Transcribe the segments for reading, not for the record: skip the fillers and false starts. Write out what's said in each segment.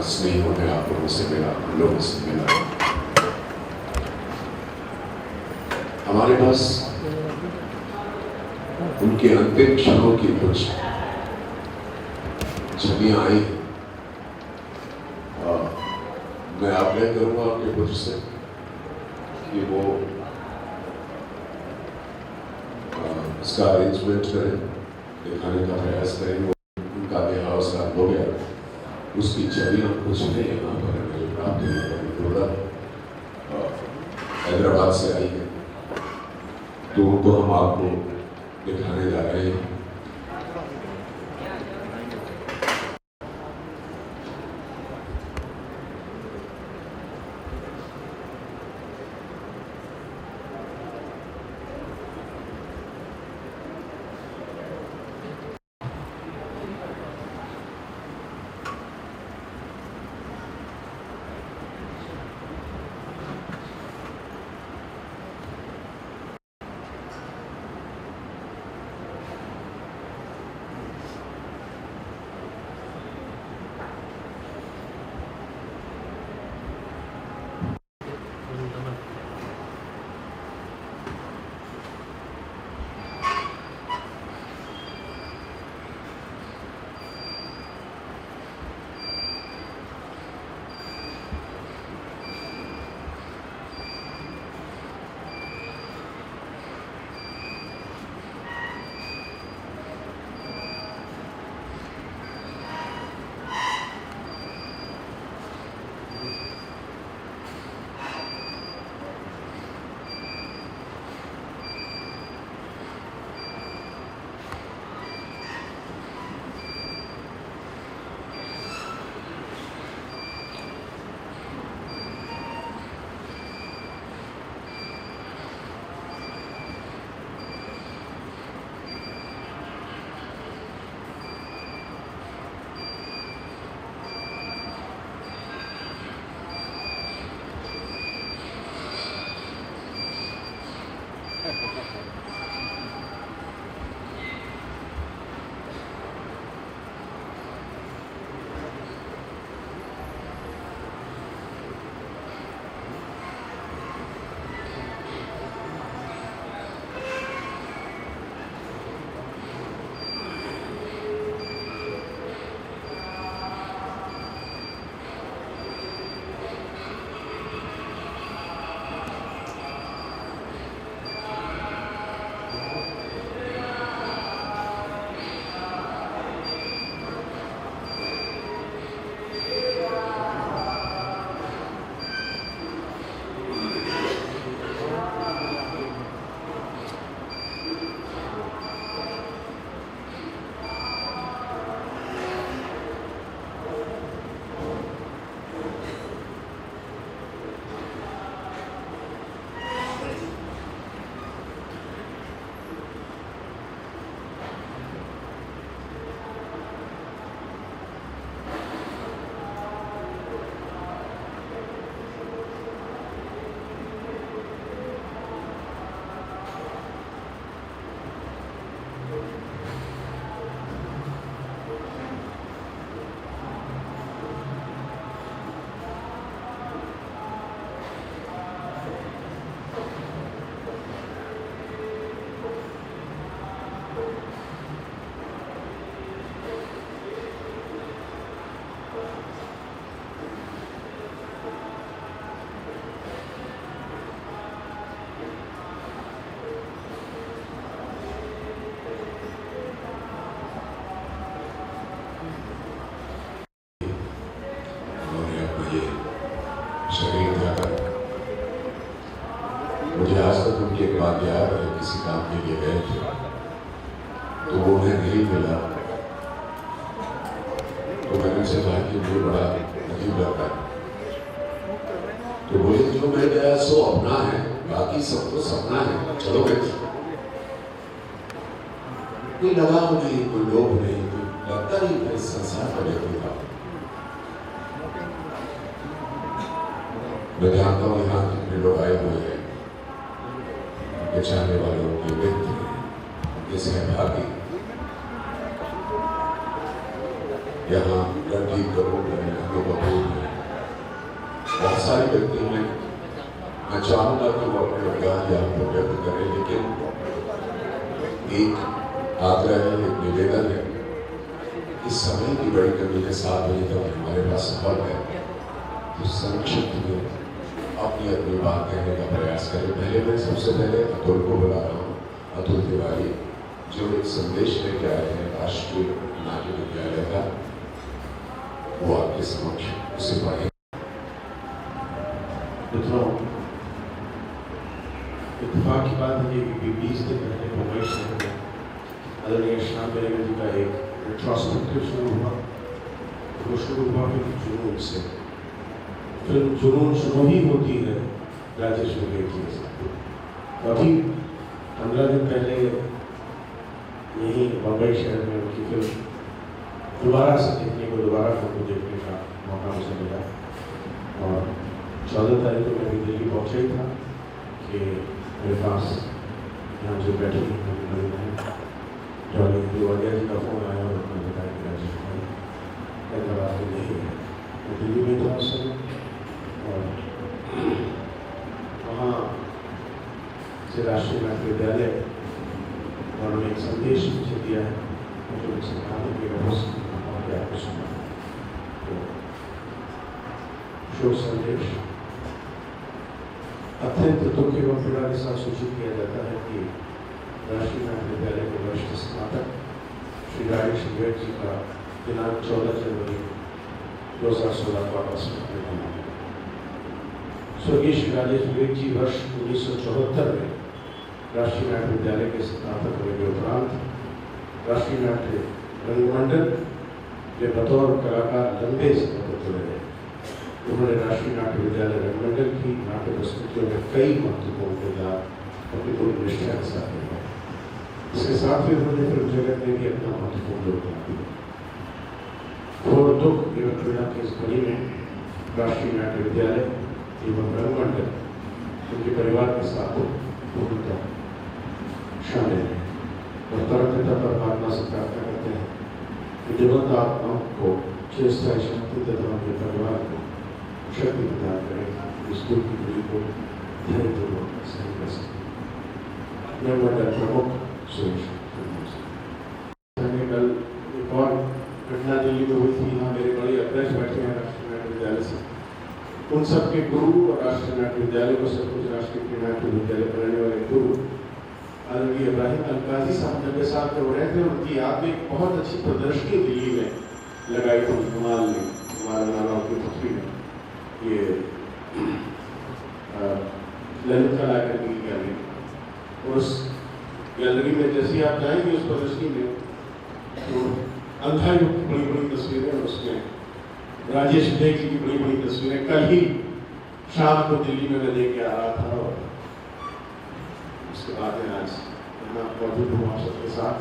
स्नेहियों ने आप लोगों से मिला, हम लोगों से मिला। हमारे पास उनके अंतिम क्षणों की कुछ छवियां आई। मैं आग्रह करूंगा आपके पुत्र से कि वो इसका अरेंजमेंट करें, दिखाने का प्रयास करें। उनका देहावसान हो गया, उसकी छवियां कुछ नहीं यहाँ पर मुझे प्राप्त हुई। हैदराबाद से आई है, तो उनको हम आपको दिखाने जा रहे हैं। शरीर त्यागा। मुझे आज तक उनकी एक बात याद है, किसी काम के लिए गए थे तो वो उन्हें नहीं मिला, तो मैंने उनसे कहा कि मुझे बड़ा अजीब लगता है। तो बोले जो मैं गया सो अपना है, बाकी सब तो सपना है, चलो गए। कोई लगाव नहीं, कोई लोभ नहीं, कोई लगता नहीं था इस संसार का व्यक्ति था। मैं जानता हूँ यहाँ कितने लोग आए हुए हैं, उनके चाहने वाले, उनके मित्र, उनके सहभागी। यहाँ रणजीत कपूर, अनिल कपूर, गुणगान यहाँ पर व्यक्त करें, लेकिन एक आग्रह है, एक निवेदन है। इस समय की बड़ी कमी है, 7 बजे तक हमारे पास हॉल है, तो संक्षिप्त में अपनी अपनी बात कहने का प्रयास करें। मैं सबसे पहले अतुल को बुला रहा हूँ, अतुल तिवारी, जो एक संदेश लेके आए हैं राष्ट्रीय नाट्य विद्यालय का, वो आपके समक्ष उसे पढ़े। मित्रों, इत्तेफाक की बात है कि 20 दिन पहले मुंबई शहर में आदरणीय श्याम बेनेगल जी का एक रेट्रोस्पेक्टिव शुरू हुआ। वो शुरू हुआ फिर जुनून से। फिल्म जुनून शुरू ही होती है राजेश विवेक जी के साथ। अभी 15 दिन पहले यही मुंबई शहर में उनकी फिल्म दोबारा से देखने का मौका मुझे मिला। और 14 तारीख को मैं भी दिल्ली पहुँचा ही था कि मेरे पास यहाँ जो बैठे हैं जॉली दिवालिया जी का फ़ोन आया और उन्होंने बताया कि राजेश भाई हैदराबाद में नहीं है। मैं दिल्ली में था उस समय, और वहाँ से राष्ट्रीय नाट्य विद्यालय उन्होंने एक संदेश मुझे दिया है, मुझे उनसे कहा कि आपको सुना तो शोक संदेश। अत्यंत दुख एवं पीड़ा के साथ सूचित किया जाता है कि राष्ट्रीय नाट्य विद्यालय के वरिष्ठ स्नातक श्री राजेश विवेक जी का दिनांक 14 जनवरी 2016 को आकस्मिक निधन हो गया। स्वर्गीय श्री राजेश विवेक जी वर्ष 1974 में राष्ट्रीय नाट्य विद्यालय के स्नातक होने के उपरांत राष्ट्रीय नाट्य रंगमंडल में बतौर कलाकार लंबे समय तक जुड़े रहे। उन्होंने राष्ट्रीय नाट्य विद्यालय रंगमंडल की नाट्य प्रस्तुतियों में कई महत्वपूर्ण किरदार अपनी पूरी निष्ठा के साथ निभाए। इसके साथ ही उन्होंने फिल्म जगत में भी अपना महत्वपूर्ण योगदान दिया। और दुख एवं पीड़ा की इस घड़ी में राष्ट्रीय नाट्य विद्यालय एवं रंगमंडल उनके परिवार के साथ पूर्णतः शामिल है। और परम पिता परमात्मा से प्रार्थना करते हैं कि दिवंगत आत्माओं को चिरस्थायी शांति तथा उनके परिवार को शक्ति प्रदान करें, इस दुख की घड़ी को धैर्यपूर्वक सही कर सकें। रंगमंडल प्रमुख सुरेश कल एक और घटना दिल्ली में हुई थी। यहाँ मेरे बड़े अध्यक्ष बैठे हैं राष्ट्रीय नाट्य विद्यालय से, उन सबके गुरु और राष्ट्रीय नाट्य विद्यालय को सब कुछ राष्ट्रीय नाट्य विद्यालय पढ़ाने वाले गुरु आदरणीय इब्राहिम अलकाजी साहब 90 साल के हो रहे थे। उनकी याद में एक बहुत अच्छी प्रदर्शनी दिल्ली में लगाई थी हिमाल में, हमारे नारायण की पृथ्वी में, ये ललित कला अकादमी की गैलरी। और उस गैलरी में जैसे आप जाएंगे उस प्रदर्शनी में तो अंधायुक्त की बड़ी बड़ी तस्वीरें, और उसमें राजेश विवेक जी की बड़ी बड़ी तस्वीरें। कल ही शाम को दिल्ली में मैं लेके आ रहा था, और उसके बाद में आज यहाँ मौजूद हूँ आप सबके साथ।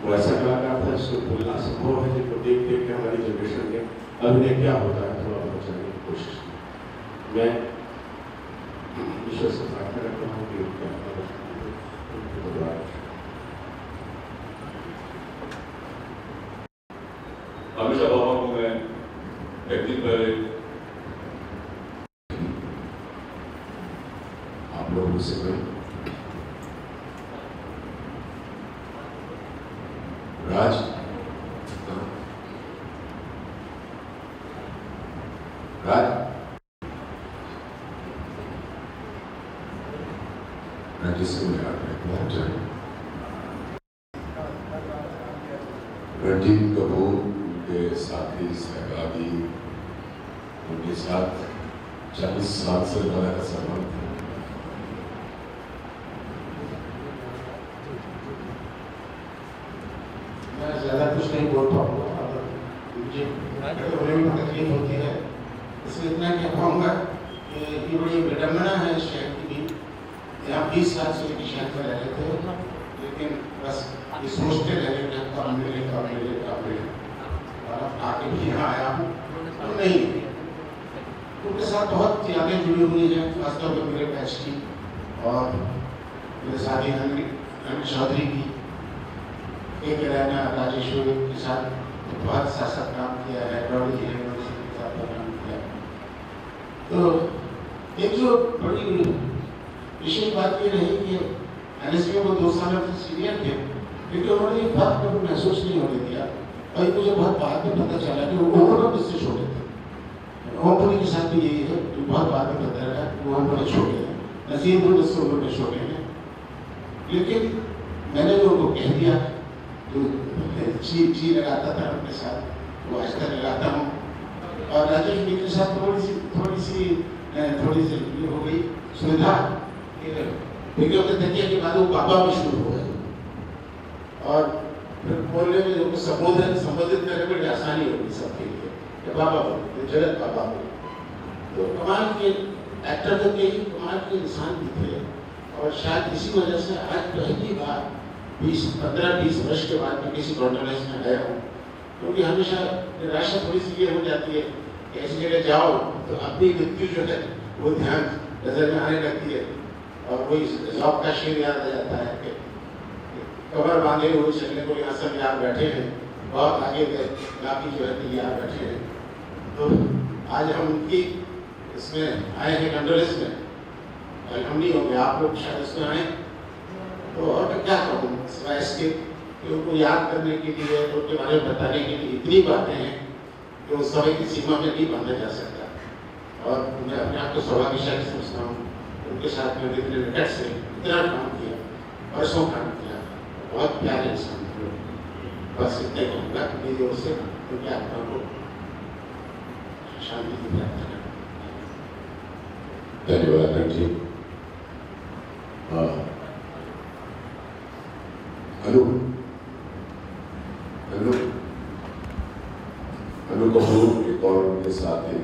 वो ऐसा कलाकार था जिसको भूलना संभव है, जिनको देख देख के हमारी जनरेशन में अभिनय क्या होता है थोड़ा बहुत जानने की कोशिश की। मैं ईश्वर से प्रार्थना करता हूँ कि हमेशा बाबा को मैं एक दिन पहले आप लोगों से राज जिसे मैं बहुत जाए रणजीत कपूर के साथी सहभागी, उनके साथ 40 साल से बड़ा संबंध है। मैं ज़्यादा कुछ नहीं बोल पाऊँगा, मुझे बोलने में तकलीफ होती है, इसलिए इतना कह पाऊँगा कि ये बड़ी विडम्बना है शहर की भी। यहाँ 20 साल से लेकर शहर में रह रहे थे, लेकिन बस ये सोचते रहे कि कब मिले। और अब आके भी यहाँ आया हूँ तो नहीं, उनके साथ बहुत यादें जुड़ी हुई हैं, खासतौर पर मेरे बैच की और मेरे साथी अनिल चौधरी की। एक रहना राजेश्वरी के साथ बहुत साथ काम किया है, रवि यूनिवर्सिटी के साथ काम किया। तो एक जो बड़ी विशेष बात ये रही कि एनएसपी में वो 2 साल से सीनियर थे, क्योंकि उन्होंने ये फर्क कभी महसूस नहीं होने दिया। और मुझे बहुत बाद में पता चला कि वो ओमपुरी मुझसे छोटे थे। ओमपुरी के साथ भी यही है, जो बहुत बाद में पता लगा कि वो ओमपुरी छोटे हैं, नसीब मुझसे उम्र में छोटे हैं। लेकिन मैंने जो उनको कह दिया, जो जी लगाता था उनके साथ, वो आज तक लगाता हूँ। और राजेश जी के साथ थोड़ी सी ये हो गई सुविधा, क्योंकि उनके तकिया के बाद वो बाबा भी शुरू हो गए, और फिर बोलने में जो संबोधित करने में आसानी होगी सबके लिए कि बाबा बोले, जगत बाबा बोले। तो कमाल के एक्टर तो थे, कमाल के इंसान भी थे। और शायद इसी वजह से आज पहली बार 15-20 वर्ष के बाद मैं किसी कॉन्फ्रेंस में आया हूँ, क्योंकि हमेशा निराशा थोड़ी सी ये हो जाती है कि ऐसी जगह जाओ तो अपनी मृत्यु जो है वो ध्यान नजर में आने लगती है, और वही जॉब का शेर याद आ जाता है कि कमर बांधे हुए चलने को यहाँ सब यार बैठे हैं, बहुत आगे गए, बाकी जो है तैयार बैठे हैं। तो आज हम उनकी इसमें आए हैं कंडोलेंस में, और हम नहीं होंगे, आप लोग शायद इसमें आए। तो और मैं क्या कहूँ सिवाय इसके कि उनको याद करने के लिए, उनके बारे में बताने के लिए इतनी बातें हैं कि उस समय की सीमा में नहीं बांधा जा सकता। और मैं अपने आप को सौभाग्यशाली समझता हूँ, उनके साथ में इतने निकट से इतना काम किया, वर्षों काम किया, बहुत प्यारे इंसान थे। बस इतने कहूँगा मेरी ओर से उनके आत्मा को शांति की प्रार्थना करता हूँ। धन्यवाद नट जी। अनु कपूर एक और उनके साथ ही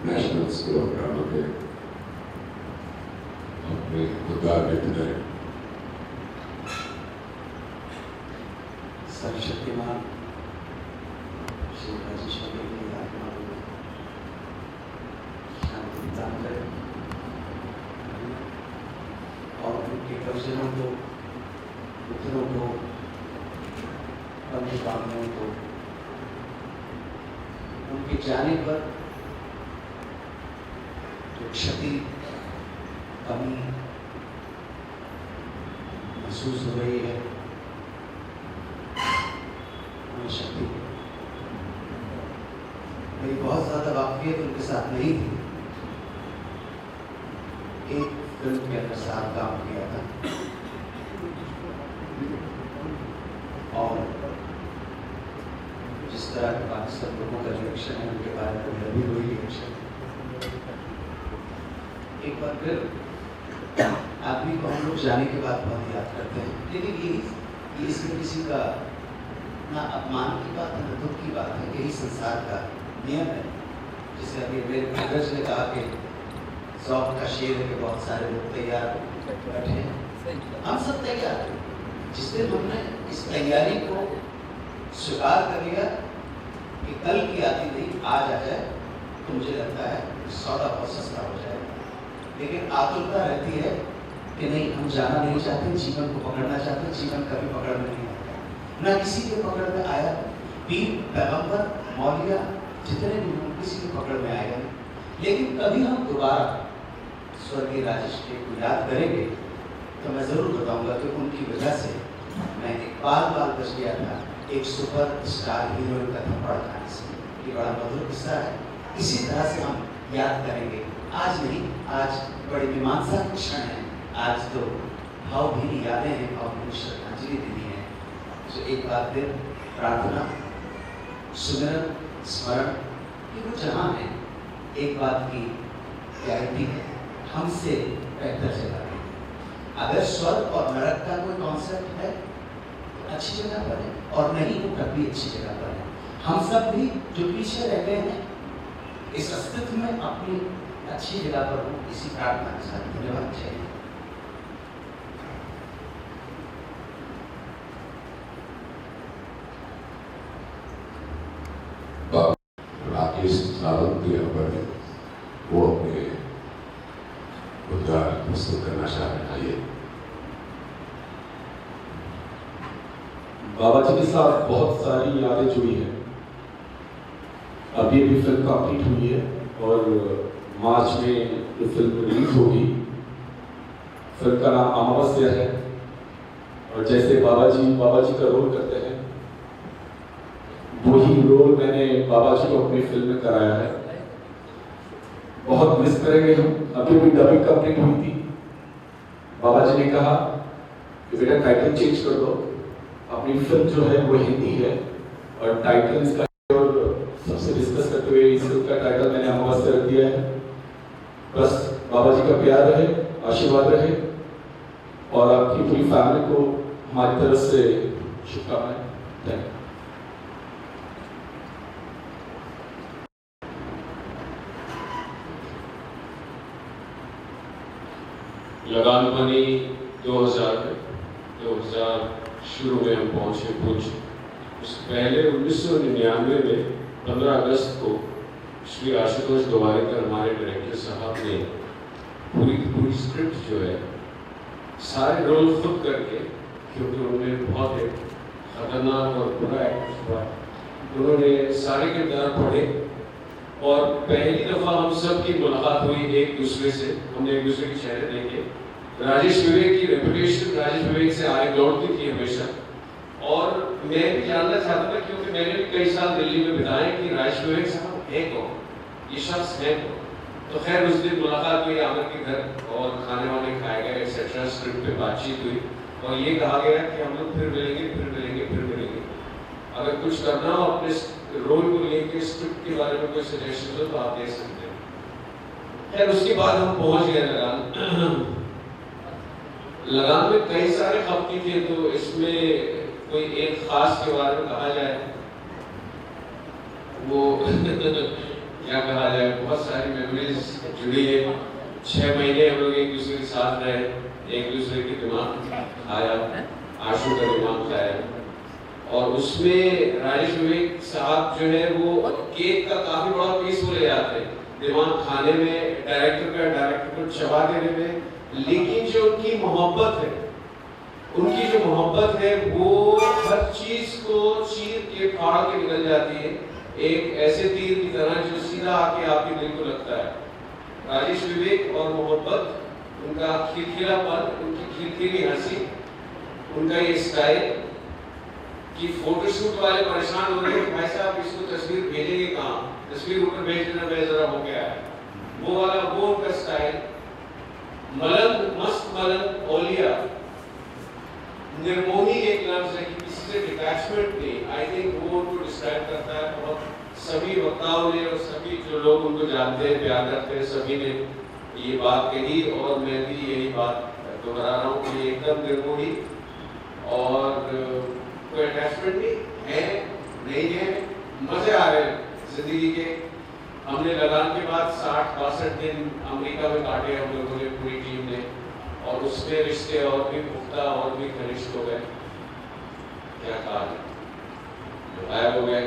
नेशनल स्कूल ऑफ ड्रामा के अपने उद्गार में बनाए। सर्वशक्तिमान श्री राजेश की आत्मा को शांति प्रदान करें, और उनके परिजनों को, मित्रों को, बंधु बांधवों को उनके जाने पर जो क्षति, कमी महसूस हो रही है, उन्हें शक्ति। मेरी बहुत ज़्यादा वाकफियत उनके साथ नहीं थी, एक फिल्म के अंदर साथ काम किया था, और जिस तरह के पाकिस्तान लोगों का रिएक्शन है उनके बारे में मेरा भी वही रिएक्शन। एक बार फिर आदमी को हम लोग जाने के बाद बहुत याद करते हैं, लेकिन ये इसमें किसी का ना अपमान की बात है ना दुख की बात है, यही संसार का नियम है। जिसे अभी मेरे कागज ने कहा कि जॉब का शेर है कि बहुत सारे लोग तैयार बैठे हैं, हम सब तैयार हैं। जिस दिन हमने इस तैयारी को स्वीकार कर लिया कि कल की आती नहीं आज आ जाए, तो मुझे लगता है सौदा बहुत सस्ता हो जाएगा। लेकिन आतुरता रहती है कि नहीं, हम जाना नहीं चाहते, जीवन को पकड़ना चाहते, जीवन कभी पकड़ में नहीं आता, ना किसी के पकड़ में आया। पीर, पैगंबर, मौलिया जितने भी हों किसी के पकड़ में आएगा नहीं। लेकिन कभी हम दोबारा स्वर्गीय राजेश के को याद करेंगे तो मैं ज़रूर बताऊंगा कि उनकी वजह से मैं एक बाल बच गया था एक सुपर स्टार हीरोइन का थप्पड़ खाने से। ये बड़ा मधुर किस्सा है, इसी तरह से हम याद करेंगे। आज नहीं, आज बड़ी मीमांसा के क्षण है, आज तो भावभीनी यादें हैं, भावभीनी श्रद्धांजलि देनी है। तो एक बार फिर प्रार्थना, सुमिरन, स्मरण, ये वो जहाँ है, एक बात की गारंटी है, हमसे बेहतर जगह है। अगर स्वर्ग और नरक का कोई कॉन्सेप्ट है तो अच्छी जगह पर है, और नहीं तो तब भी अच्छी जगह पर है। हम सब भी जो पीछे रह गए हैं इस अस्तित्व में अपनी अच्छी जगह पर हो, इसी प्रार्थना के साथ धन्यवाद। जय हिंद। राकेश सावंत भी यहाँ पर है, वो अपने उद्गार प्रस्तुत करना चाह रहे हैं। आइए। बाबा जी के साथ बहुत सारी यादें जुड़ी हैं। अभी फिल्म कंप्लीट हुई है और मार्च में ये फिल्म रिलीज होगी। फिल्म का नाम अमावस्या है। और जैसे बाबा जी का रोल करते हैं, वही रोल मैंने बाबा जी को अपनी फिल्म में कराया है। बहुत मिस करेंगे हम। अभी भी डबिंग कंप्लीट हुई थी, बाबा जी ने कहा कि बेटा टाइटल चेंज कर दो, अपनी फिल्म जो है वो हिंदी है और टाइटल इसका, और सबसे डिस्कस करते हुए इस फिल्म का टाइटल मैंने अमावस्या रख दिया है। बस बाबा जी का प्यार रहे, आशीर्वाद रहे और आपकी पूरी फैमिली को हमारी तरफ से शुभकामनाएं। Thank you. लगान बनी 2000 में, 2000 शुरू में हम पहुंचे भुज। उससे पहले 1999 में 15 अगस्त को श्री आशुतोष गोवारिकर हमारे डायरेक्टर साहब ने पूरी स्क्रिप्ट जो है सारे रोल खुद करके, क्योंकि उनमें बहुत एक खतरनाक और बुरा एक्टर हुआ, उन्होंने सारे किरदार पढ़े और पहली दफा हम सब की मुलाकात हुई एक दूसरे से। हमने एक दूसरे के चेहरे देखे। राजेश विवेक की रेपुटेशन राजेश विवेक से आगे दौड़ती थी हमेशा, और मैं भी जानना चाहता था, क्योंकि मैंने भी कई साल दिल्ली में बिताए, कि राजेश विवेक साहब है कौन, ये शख्स है कौन। तो खैर उस दिन मुलाकात हुई आमिर के घर और खाने वाने खाए गए एक्सेट्रा, स्क्रिप्ट पे बातचीत हुई और ये कहा गया कि हम लोग फिर मिलेंगे। अगर कुछ करना हो अपने रोल को लेके, स्क्रिप्ट के बारे में कोई सजेशन हो तो आप दे सकते हैं। खैर उसके बाद हम पहुंच गए लगान में कई सारे खपती थे, तो इसमें कोई एक खास के बारे में कहा जाए, वो क्या कहा जाए, बहुत सारी मेमोरीज जुड़ी है। 6 महीने हम लोग एक दूसरे के साथ रहे, एक दूसरे के दिमाग खाया, आशू का दिमाग खाया, और उसमें राजेश विवेक साहब जो है वो केक का काफी बड़ा पीस वो ले जाते हैं दिमाग खाने में, डायरेक्टर को चबा देने में। लेकिन जो उनकी मोहब्बत है वो हर चीज को चीर के फाड़ के निकल जाती है, एक ऐसे तीर की तरह जो सीधा आके आपके दिल को लगता है। राजेश विवेक और मोहब्बत, उनका खिलखिलापन, उनकी खिलखिली हंसी, उनका ये स्टाइल कि फोटोशूट वाले परेशान हो रहे हैं, भाई साहब इसको तस्वीर भेजेंगे कहाँ, तस्वीर ऊपर भेज देना, मैं जरा हो गया है वो वाला, वो उनका स्टाइल। मस्त मलंग ओलिया, निर्मोही एक लफ्ज है कि किसी से डिटैचमेंट नहीं, आई थिंक वो उनको डिस्क्राइब करता है। और सभी वक्ताओं ने और सभी जो लोग उनको जानते हैं, प्यार करते हैं, सभी ने ये बात कही और मैं भी यही बात दोहरा रहा हूँ कि एकदम निर्मोही और कोई अटैचमेंट नहीं है, मजे आ रहे हैं जिंदगी के। हमने लगान के बाद 60-62 दिन अमेरिका में काटे हम लोगों ने, पूरी टीम ने, और उसमें रिश्ते और भी पुख्ता और भी घनिष्ठ हो गए। क्या कहा जाए, गायब हो गए,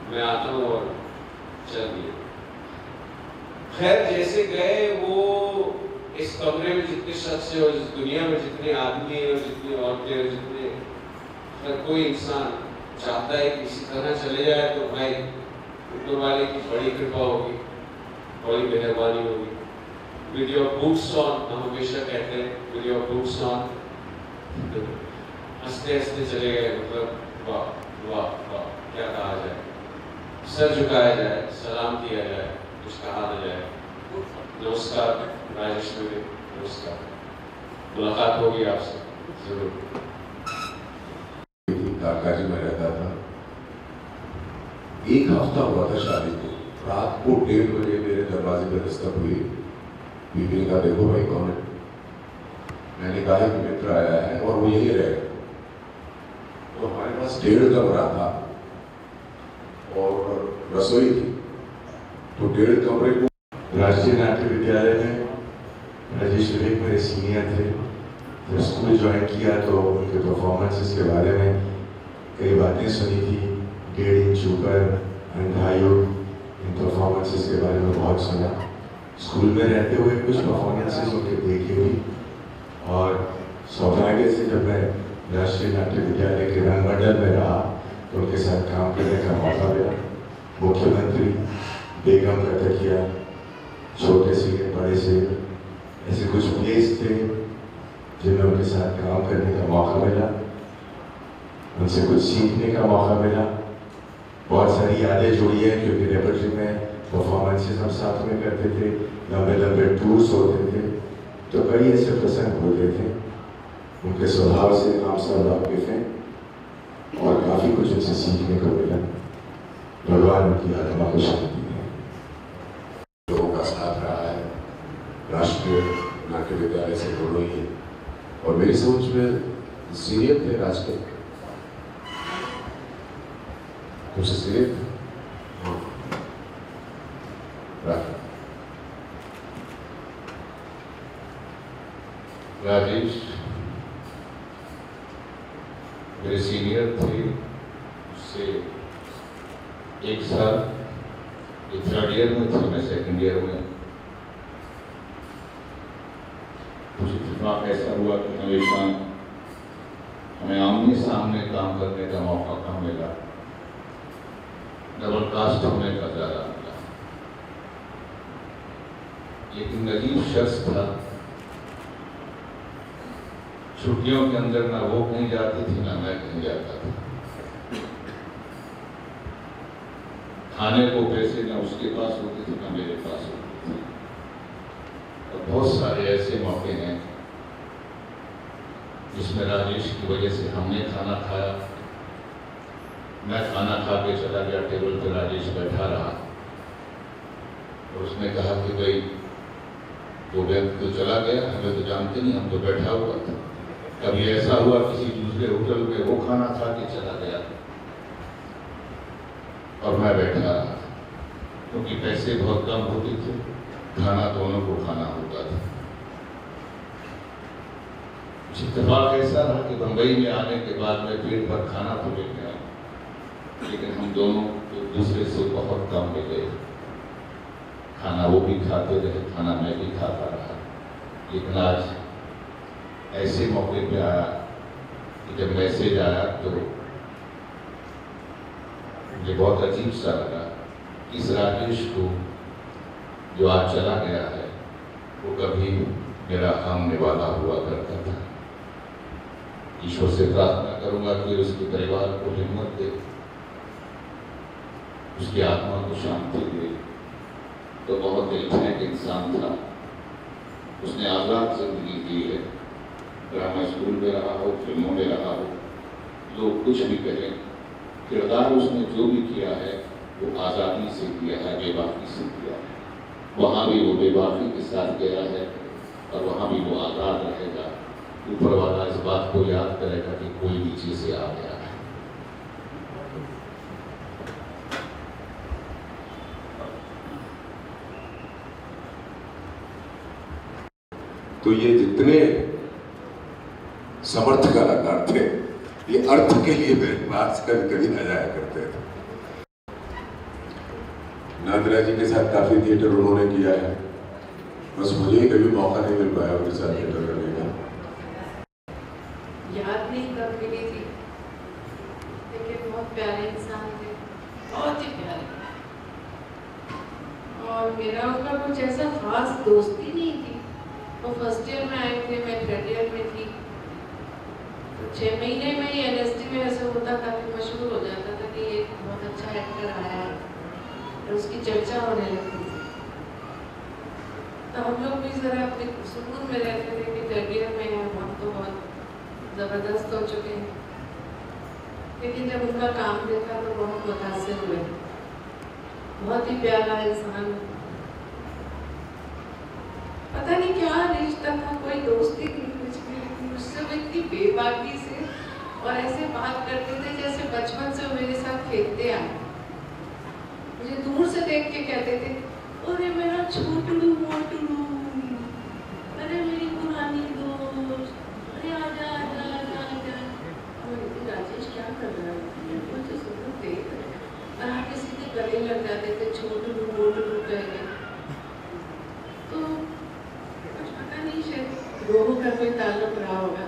मैं आता हूँ और चल दिए। खैर जैसे गए, वो इस कमरे में जितने शख्स है और इस दुनिया में जितने आदमी है और जितनी औरतें और जितने, अगर कोई इंसान चाहता है कि इसी तरह चले जाए तो भाई ऊपर वाले की बड़ी कृपा होगी, बड़ी मेहरबानी होगी। विद योर बूट्स ऑन, हम हमेशा कहते हैं विद योर बूट्स ऑन, हंसते हंसते चले गए। मतलब वाह वाह वाह, क्या कहा जाए, सर झुकाया जाए, सलाम किया जाए, कुछ कहा न जाए। नमस्कार राजेश विवेक, नमस्कार, मुलाकात होगी आपसे जरूर। काकाजी में रहता था। एक हफ्ता हुआ था शादी को, रात को 1:30 बजे मेरे दरवाजे पर दस्तक हुई। बीबी ने कहा देखो भाई कौन है। मैंने कहा कि मित्र आया है और वो यही रहेगा। तो हमारे पास 1.5 कमरा था और रसोई थी, तो 1.5 कमरे को राष्ट्रीय नाट्य विद्यालय में राजेश विवेक मेरे सीनियर थे। जब स्कूल ज्वाइन किया तो उनके परफॉर्मेंसेस के बारे में कई बातें सुनी थी, 1.5 इंच ऊपर, अंधायु, इन परफॉर्मेंसेस के बारे में बहुत सुना। स्कूल में रहते हुए कुछ परफॉर्मेंसेस उनके देखी हुई और सौभाग्य से जब मैं राष्ट्रीय नाट्य विद्यालय के रंगमंडल में रहा तो उनके साथ काम करने का मौका मिला। मुख्यमंत्री, बेगम का तकिया, छोटे सीनियर, बड़े सीनियर, ऐसे कुछ प्लेस थे जिनमें उनके साथ काम करने का मौका मिला, उनसे कुछ सीखने का मौका मिला। बहुत सारी यादें जुड़ी हैं क्योंकि रेपर्टरी में परफॉर्मेंसेस हम साथ में करते थे, लंबे लंबे टूर्स होते थे, तो कई ऐसे प्रसंग होते थे। उनके स्वभाव से हम सब वाकिफ हैं और काफ़ी कुछ उनसे सीखने को मिला। भगवान उनकी आत्मा को शांति दे। लोगों का साथ रहा है, राष्ट्रीय नाट्य विद्यालय से दोनों ही, और मेरी सोच में सीनियर थे राज के, कुछ सीनियर थे। हाँ, राजेश मेरे सीनियर थे, उससे एक साल, ये थर्ड ईयर में थे, मैं सेकंड ईयर में। कुछ इत्तेफाक ऐसा हुआ कि हमेशा हमें आमने सामने काम करने का मौका कम मिला, डबल कास्ट होने का ज़्यादा मिला। लेकिन अजीब शख्स था, छुट्टियों के अंदर ना वो कहीं जाती थी ना मैं कहीं जाता था। खाने को पैसे ना उसके पास होते थे ना मेरे पास होते थे। और बहुत सारे ऐसे मौके हैं जिसमें राजेश की वजह से हमने खाना खाया, मैं खाना खा के चला गया, टेबल पर राजेश बैठा रहा और उसने कहा कि भाई वो व्यक्ति तो चला गया, हमें तो जानते नहीं, हम तो बैठा हुआ था। कभी ऐसा हुआ किसी दूसरे होटल में वो खाना खा के चला गया और मैं बैठा रहा, क्योंकि पैसे बहुत कम होते थे, खाना दोनों को खाना होता था। इत्तेफाक ऐसा रहा कि बम्बई में आने के बाद में पेट भर खाना तो ले गया, लेकिन हम दोनों एक दूसरे से बहुत कम मिले। खाना वो भी खाते रहे, खाना मैं भी खाता रहा। लेकिन आज ऐसे मौके पे आया कि जब मैसेज आया तो मुझे बहुत अजीब सा लगा। इस राजेश को जो आज चला गया है वो कभी मेरा सामने वाला हुआ करता था। ईश्वर से प्रार्थना करूंगा कि उसके परिवार को हिम्मत दे, उसकी आत्मा को शांति दे। तो बहुत दिलचस्प इंसान था, उसने आज़ाद जिंदगी जी है। ड्रामा स्कूल में रहा हो, फिल्मों में रहा हो, लोग कुछ भी कहें, किरदार उसने जो भी किया है वो आज़ादी से किया है, बेबाकी से किया है। वहाँ भी वो बेबाकी के साथ गया है और वहाँ भी वो आज़ाद रहेगा। ऊपर वाला इस बात को याद करेगा कि कोई नीचे से आ गया है। तो ये जितने समर्थ कलाकार थे, ये अर्थ के लिए मेरे पास कभी कभी न जाया करते थे। नादरा जी के साथ काफी थिएटर उन्होंने किया है, बस मुझे कभी मौका नहीं मिल पाया उनके साथ थिएटर करने का। याद नहीं कब मिली थी, लेकिन बहुत प्यारे इंसान थे, बहुत ही प्यारे। और मेरा उनका कुछ ऐसा खास दोस्ती नहीं थी। वो फर्स्ट ईयर में आए थे, मैं थर्ड ईयर में थी। तो 6 महीने में ही एनएसडी में ऐसा होता था कि मशहूर हो जाता था कि एक बहुत अच्छा एक्टर आया है, और उसकी चर्चा होने लगती थी। तो हम लोग भी ज़रा अपने सुकून में रहते थे कि थर्ड ईयर में हैं, हम तो बहुत ज़बरदस्त हो चुके हैं। लेकिन जब उनका काम देखा तो बहुत मुतासिर हुए। बहुत ही प्यारा इंसान, पता नहीं क्या रिश्ता था, कोई दोस्ती नहीं कुछ भी, लेकिन उससे वो इतनी बेबाकी से और ऐसे बात करते थे जैसे बचपन से मेरे साथ खेलते आए। मुझे दूर से देख के कहते थे, अरे मेरा छोटू मोटू, अरे मेरी पुरानी दोस्त, अरे आजा आजा आजा आजा। राजेश क्या कर रहा है, मुझे सब देख रहे हैं, और आगे सीधे गले लग जाते थे, छोटू मोटू कह के। तो लोगों का कोई ताल्लुक रहा होगा।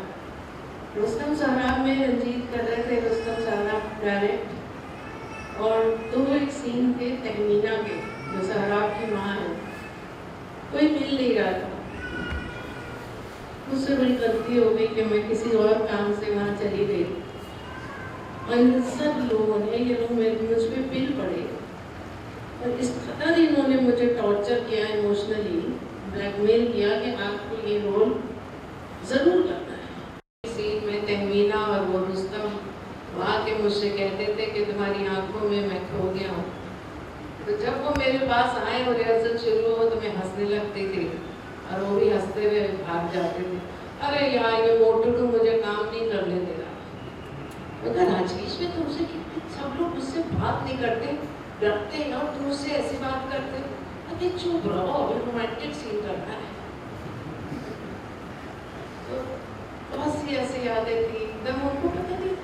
रुस्तम साहब में रंजीत कर रहे थे, रुस्तम साहब डायरेक्ट, और 2 एक सीन थे तहमीना के, जो साहब की माँ है। कोई मिल नहीं रहा था। मुझसे बड़ी गलती हो गई कि मैं किसी और काम से वहाँ चली गई और इन सब लोगों ने, ये लोग मुझ पर पिल पड़े और इस कदर इन्होंने मुझे टॉर्चर किया, इमोशनली ब्लैकमेल किया कि आपको ये रोल ज़रूर करना है। सीन में तहमीना और वो रुस्तम वहाँ के मुझसे कहते थे कि तुम्हारी आंखों में मैं खो गया हूँ। तो जब वो मेरे पास आए और रिहर्सल शुरू हो तो मैं हंसने लगती थी और वो भी हंसते हुए भाग जाते थे। अरे यार ये मोटू तो मुझे काम नहीं करने दे रहा। मगर राजेश में तुमसे कितने सब लोग मुझसे बात नहीं करते, डरते हैं और तुम उससे ऐसी बात करते। अरे चुप रहो, अभी रोमांटिक सीन करना है। तो बहुत सी ऐसी यादें थी। एकदम उनको पता नहीं,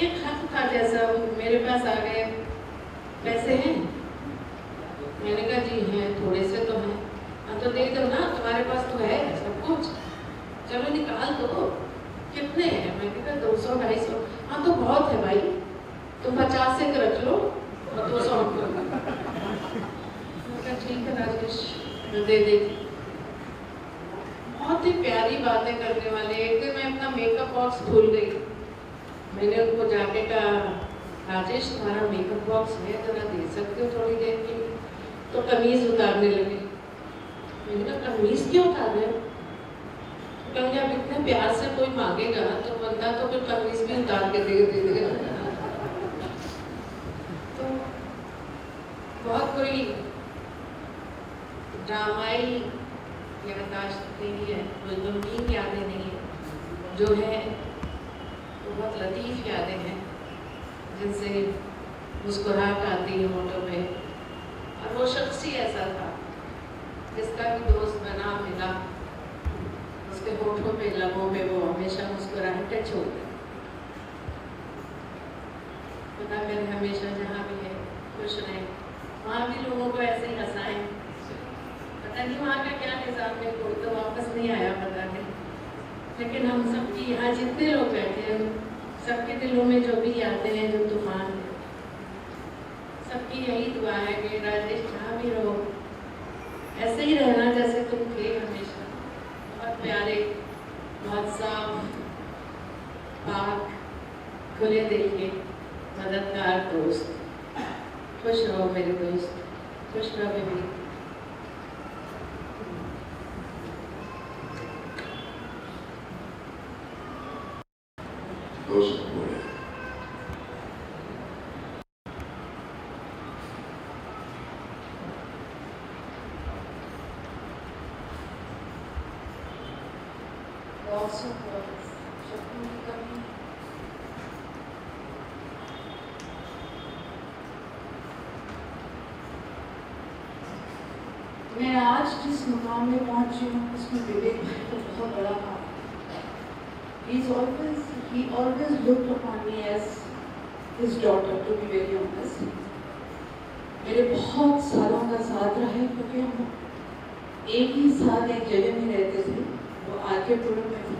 एक खत था जैसा मेरे पास आ गए, पैसे हैं? मैंने कहा जी हैं, थोड़े से तो हैं। हाँ तो दे दो ना, तुम्हारे पास तो है सब कुछ, चलो निकाल दो। कितने हैं? मैंने कहा 200-250। हाँ तो बहुत है भाई, तुम 50 एक रख लो और 200 हमको। मैंने कहा ठीक है राजेश, मैं दे देती। बहुत ही प्यारी बातें करने वाले। एक दिन मैं अपना मेकअप बॉक्स भूल गई। मैंने उनको जाके कहा राजेश तुम्हारा मेकअप बॉक्स है, जरा दे सकते हो थोड़ी देर के लिए? तो कमीज उतारने लगे। मैंने कहा कमीज क्यों उतार रहे हो? कहीं अब इतने प्यार से कोई मांगेगा तो बंदा तो फिर कमीज भी उतार के दे देगा। तो बहुत कोई ड्रामाई याददाश्त नहीं है, कोई गमगीन यादें नहीं है। जो है वो बहुत लतीफ़ यादें हैं जिनसे मुस्कुराहट आती है होठों पे। और वो शख्स ही ऐसा था जिसका भी दोस्त बना मिला, उसके होठों पे, लबों पे वो हमेशा मुस्कुराहटें छोड़ते। खुदा करे हमेशा जहाँ भी है खुश रहें, वहाँ भी लोगों को ऐसे ही हंसाएं। पता नहीं वहाँ का क्या निज़ाम है, कोई तो वापस नहीं आया पता नहीं, लेकिन हम सबकी यहाँ जितने लोग बैठे हैं सबके दिलों में जो भी यादें हैं, जो तूफान है, सबकी यही दुआ है कि राजेश जहाँ भी रहो ऐसे ही रहना जैसे तुम थे हमेशा। बहुत प्यारे, बहुत साफ, पाक, खुले दिल के, मददगार दोस्त। खुश रहो मेरे दोस्त, खुश रहो बेबी। दोस्त बोले मैं आज जिस मुकाम में पहुंची हूँ उसमें विवेक भाई को बहुत बड़ा हाथ है। He always looked upon me as his daughter, to be very honest. मेरे बहुत सालों का साथ रहा है क्योंकि हम एक ही साथ एक जगह में रहते थे। वो आरकेपुरम में थे,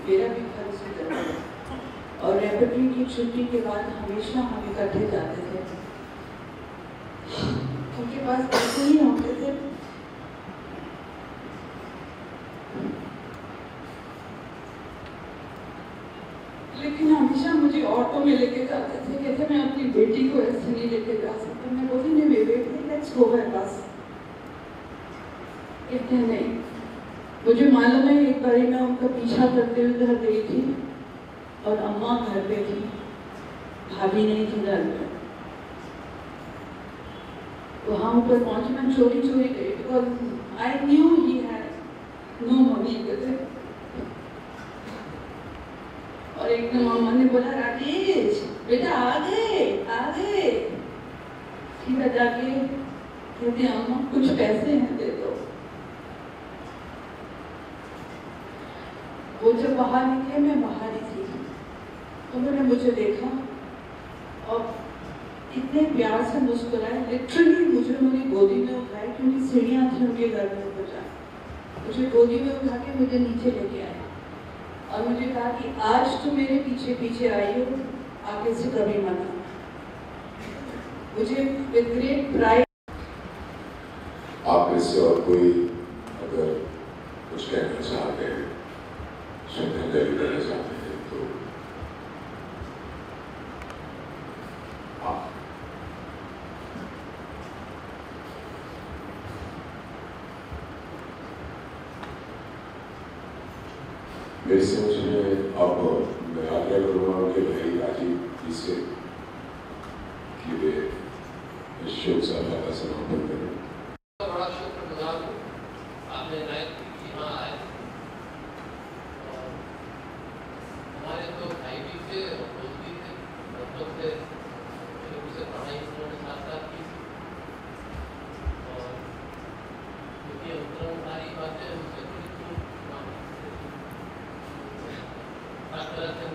मेरा भी घर उसी तरह था और रेपेटरी की छुट्टी के बाद हमेशा हम इकट्ठे जाते थे। उनके पास पैसे ही होते थे, लेकिन हमेशा मुझे ऑटो में लेके जाते थे। कहते मैं अपनी बेटी को ऐसे नहीं लेके जा सकता। मैं बोलती नहीं बेबी, लेट्स गो बाय बस। कहते नहीं। मुझे मालूम है एक बारी मैं उनका पीछा करते हुए घर गई थी और अम्मा घर पे थी, भाभी नहीं थी घर पे। वहाँ ऊपर पहुंची, मैं चोरी चोरी गई because I knew he had no money. और एक दिन मामा ने बोला राजेश बेटा आ गए। सीधा जाके कहते अम्मा कुछ पैसे हैं दे दो। वो जब बाहर निकले मैं बाहर ही थी, उन्होंने मुझे देखा और इतने प्यार से मुस्कुराए। लिटरली मुझे उन्होंने गोदी में उठाया क्योंकि सीढ़ियाँ थी उनके घर में ऊपर जाए। मुझे गोदी में उठा के मुझे नीचे लेके आए और मुझे कहा कि आज तो मेरे पीछे पीछे आई हो, आगे से कभी मत आना। मुझे विद ग्रेट प्राइड। आप में से और कोई दिल्ली रहना चाहते हैं तो आप मेरे से मुझे अब मैं आग्रह करूँगा उनके भाई राजीव जी से कि वे इस शोक सभा का समापन करें। बड़ा शुक्रगुजार हूँ आपने नायक यहाँ आए और हमारे तो भाई भी थे और दोस्त भी थे बचपन से शुरू से पढ़ाई उन्होंने साथ साथ की थी और क्योंकि उत्तराधिकारी बातें उनसे थोड़ी हर तरह से